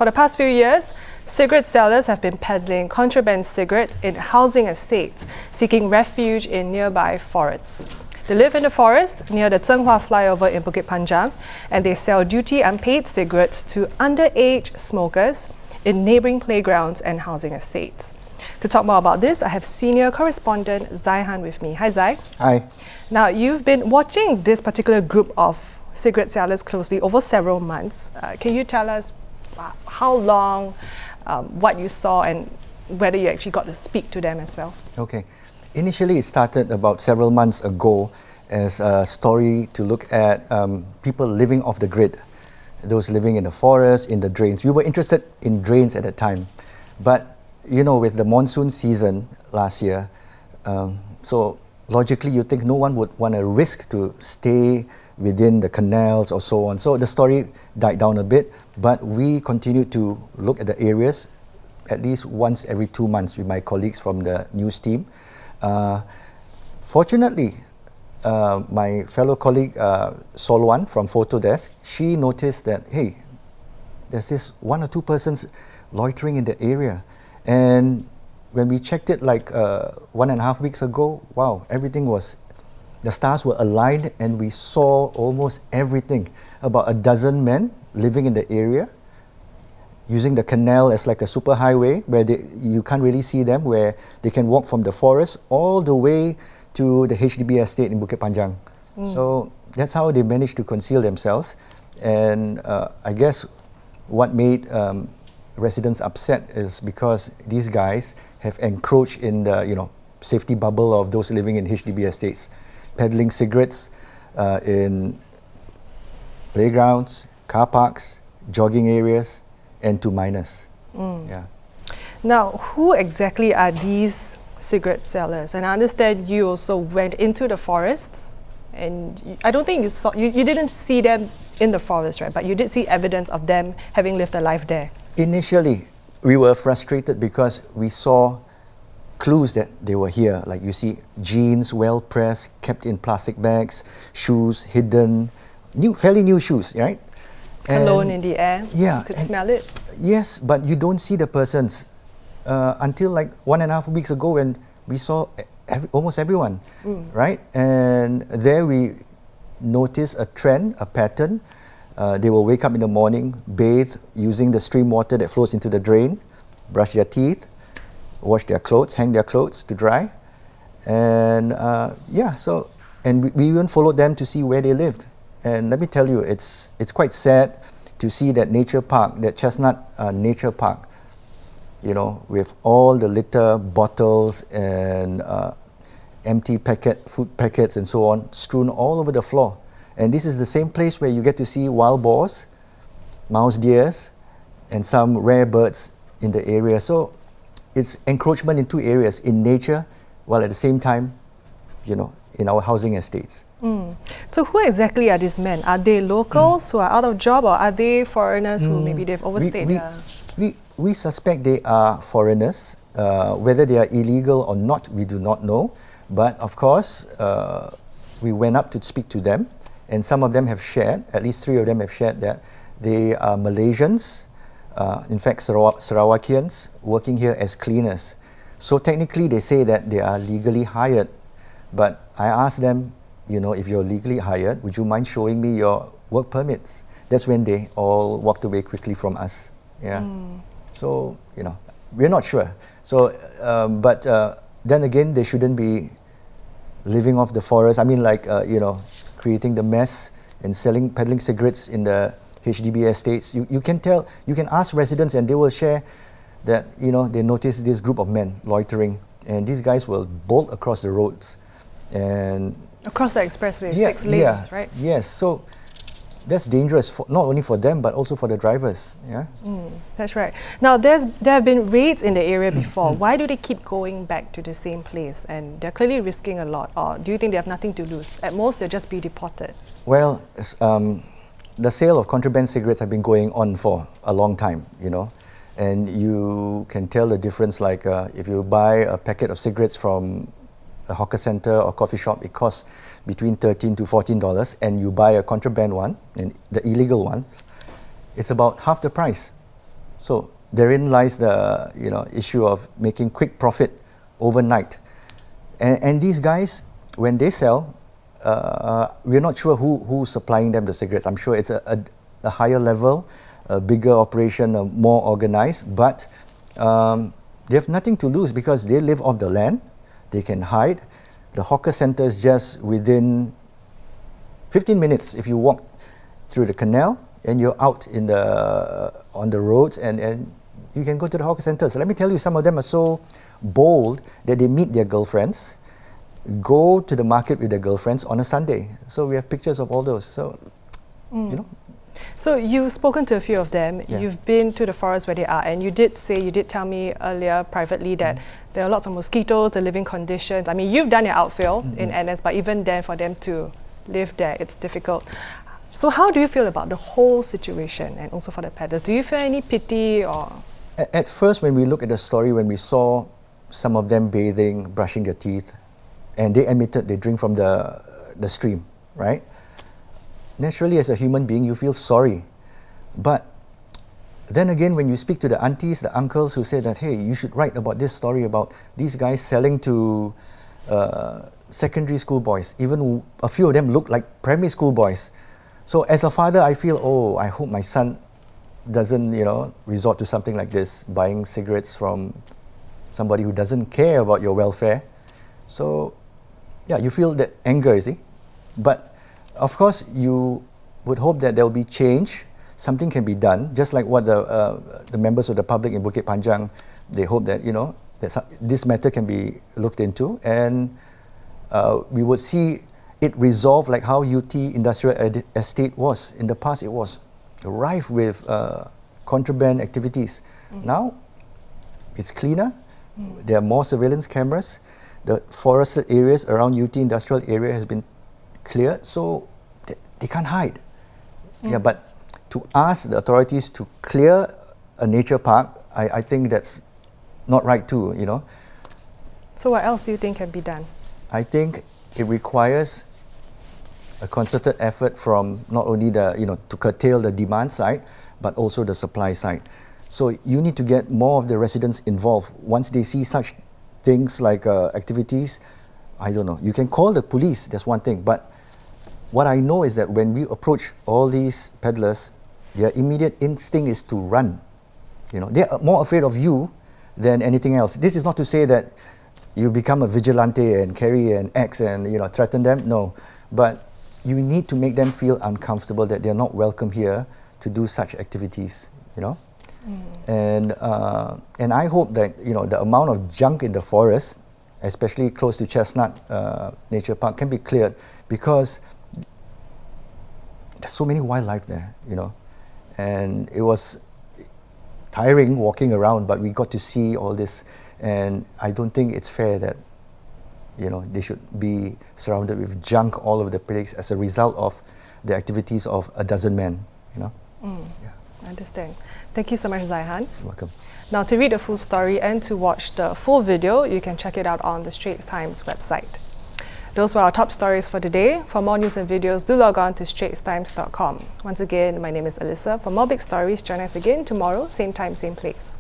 For the past few years, cigarette sellers have been peddling contraband cigarettes in housing estates, seeking refuge in nearby forests. They live in the forest near the Zhenghua flyover in Bukit Panjang, and they sell duty unpaid cigarettes to underage smokers in neighbouring playgrounds and housing estates. To talk more about this, I have senior correspondent Zaihan with me. Hi, Zai. Hi. Now, you've been watching this particular group of cigarette sellers closely over several months. Can you tell us how long, what you saw, and whether you actually got to speak to them as well? Okay. Initially, it started about several months ago as a story to look at people living off the grid, those living in the forest, in the drains. We were interested in drains at that time. But, you know, with the monsoon season last year, so logically you think no one would want to risk to stay within the canals or so on. So the story died down a bit, but we continued to look at the areas at least once every 2 months with my colleagues from the news team. Fortunately, my fellow colleague Solwan from Photo Desk, she noticed that, hey, there's this 1 or 2 persons loitering in the area. And when we checked it like 1.5 weeks ago, wow, the stars were aligned and we saw almost everything. About a dozen men living in the area, using the canal as like a super highway where you can't really see them, where they can walk from the forest all the way to the HDB estate in Bukit Panjang. So that's how they managed to conceal themselves. And I guess what made residents upset is because these guys have encroached in the safety bubble of those living in HDB estates, peddling cigarettes in playgrounds, car parks, jogging areas, and to minors. Yeah. Now, who exactly are these cigarette sellers? And I understand you also went into the forests, and I don't think you didn't see them in the forest, right? But you did see evidence of them having lived a life there. Initially, we were frustrated because we saw clues that they were here. Like you see jeans well pressed, kept in plastic bags, shoes hidden, fairly new shoes, right? Cologne in the air. Yeah. You could smell it. Yes, but you don't see the persons until like 1.5 weeks ago when we saw almost everyone, right? And there we noticed a trend, a pattern. They will wake up in the morning, bathe using the stream water that flows into the drain, brush their teeth, wash their clothes, hang their clothes to dry. And we even followed them to see where they lived. And let me tell you, it's quite sad to see that nature park, that Chestnut Nature Park, with all the litter, bottles, and empty food packets and so on, strewn all over the floor. And this is the same place where you get to see wild boars, mouse deers, and some rare birds in the area. So it's encroachment in 2 areas, in nature, while at the same time, in our housing estates. So who exactly are these men? Are they locals who are out of job, or are they foreigners who maybe they've overstayed? We suspect they are foreigners. Whether they are illegal or not, we do not know. But of course, we went up to speak to them, and some of them have shared, at least 3 of them have shared that they are Malaysians, in fact Sarawakians, working here as cleaners. So technically they say that they are legally hired. But I asked them, if you're legally hired, would you mind showing me your work permits? That's when they all walked away quickly from us. Yeah. So, we're not sure. So, but then again, they shouldn't be living off the forest. I mean, like, creating the mess and peddling cigarettes in the HDB estates. You can ask residents and they will share that, they noticed this group of men loitering, and these guys will bolt across the roads. And across the expressway, 6 lanes, right? Yes, so that's dangerous, not only for them, but also for the drivers. Yeah, that's right. Now, there have been raids in the area before. Why do they keep going back to the same place? And they're clearly risking a lot. Or do you think they have nothing to lose? At most, they'll just be deported. Well, the sale of contraband cigarettes have been going on for a long time, and you can tell the difference. Like if you buy a packet of cigarettes from a hawker center or coffee shop, it costs between $13 to $14, and you buy a contraband one, and the illegal one, it's about half the price. So therein lies the issue of making quick profit overnight. And these guys, when they sell, we're not sure who's supplying them the cigarettes. I'm sure it's a higher level, a bigger operation, more organized, but they have nothing to lose because they live off the land. They can hide. The hawker center is just within 15 minutes if you walk through the canal and you're out on the roads and you can go to the hawker centers. Let me tell you, some of them are so bold that they meet their girlfriends, go to the market with their girlfriends on a Sunday. So we have pictures of all those. So, So you've spoken to a few of them. Yeah. You've been to the forest where they are, and you did tell me earlier privately that there are lots of mosquitoes, the living conditions. I mean, you've done your outfield in NS, but even then, for them to live there, it's difficult. So how do you feel about the whole situation, and also for the peddlers? Do you feel any pity or? At first, when we look at the story, when we saw some of them bathing, brushing their teeth, and they admitted they drink from the stream, right? Naturally, as a human being, you feel sorry. But then again, when you speak to the aunties, the uncles who say that, hey, you should write about this story about these guys selling to secondary school boys. Even a few of them look like primary school boys. So as a father, I feel, oh, I hope my son doesn't, resort to something like this, buying cigarettes from somebody who doesn't care about your welfare. So, yeah, you feel that anger, you see. But, of course, you would hope that there will be change, something can be done, just like what the members of the public in Bukit Panjang, they hope that, that this matter can be looked into, and we would see it resolved like how UT Industrial Estate was. In the past, it was rife with contraband activities. Now, it's cleaner. There are more surveillance cameras. The forested areas around UT Industrial Area has been cleared, so they can't hide. Yeah, but to ask the authorities to clear a nature park, I think that's not right too, So what else do you think can be done? I think it requires a concerted effort from not only to curtail the demand side, but also the supply side. So you need to get more of the residents involved. Once they see such things like activities, I don't know, you can call the police, that's one thing. But what I know is that when we approach all these peddlers, their immediate instinct is to run. They're more afraid of you than anything else. This is not to say that you become a vigilante and carry an axe and threaten them. No, but you need to make them feel uncomfortable that they're not welcome here to do such activities. And I hope that the amount of junk in the forest, especially close to Chestnut Nature Park, can be cleared, because there's so many wildlife there, and it was tiring walking around, but we got to see all this, and I don't think it's fair that they should be surrounded with junk all over the place as a result of the activities of a dozen men. Yeah. I understand. Thank you so much, Zaihan. You're welcome. Now, to read the full story and to watch the full video, you can check it out on the Straits Times website. Those were our top stories for today. For more news and videos, do log on to straitstimes.com. Once again, my name is Alyssa. For more big stories, join us again tomorrow, same time, same place.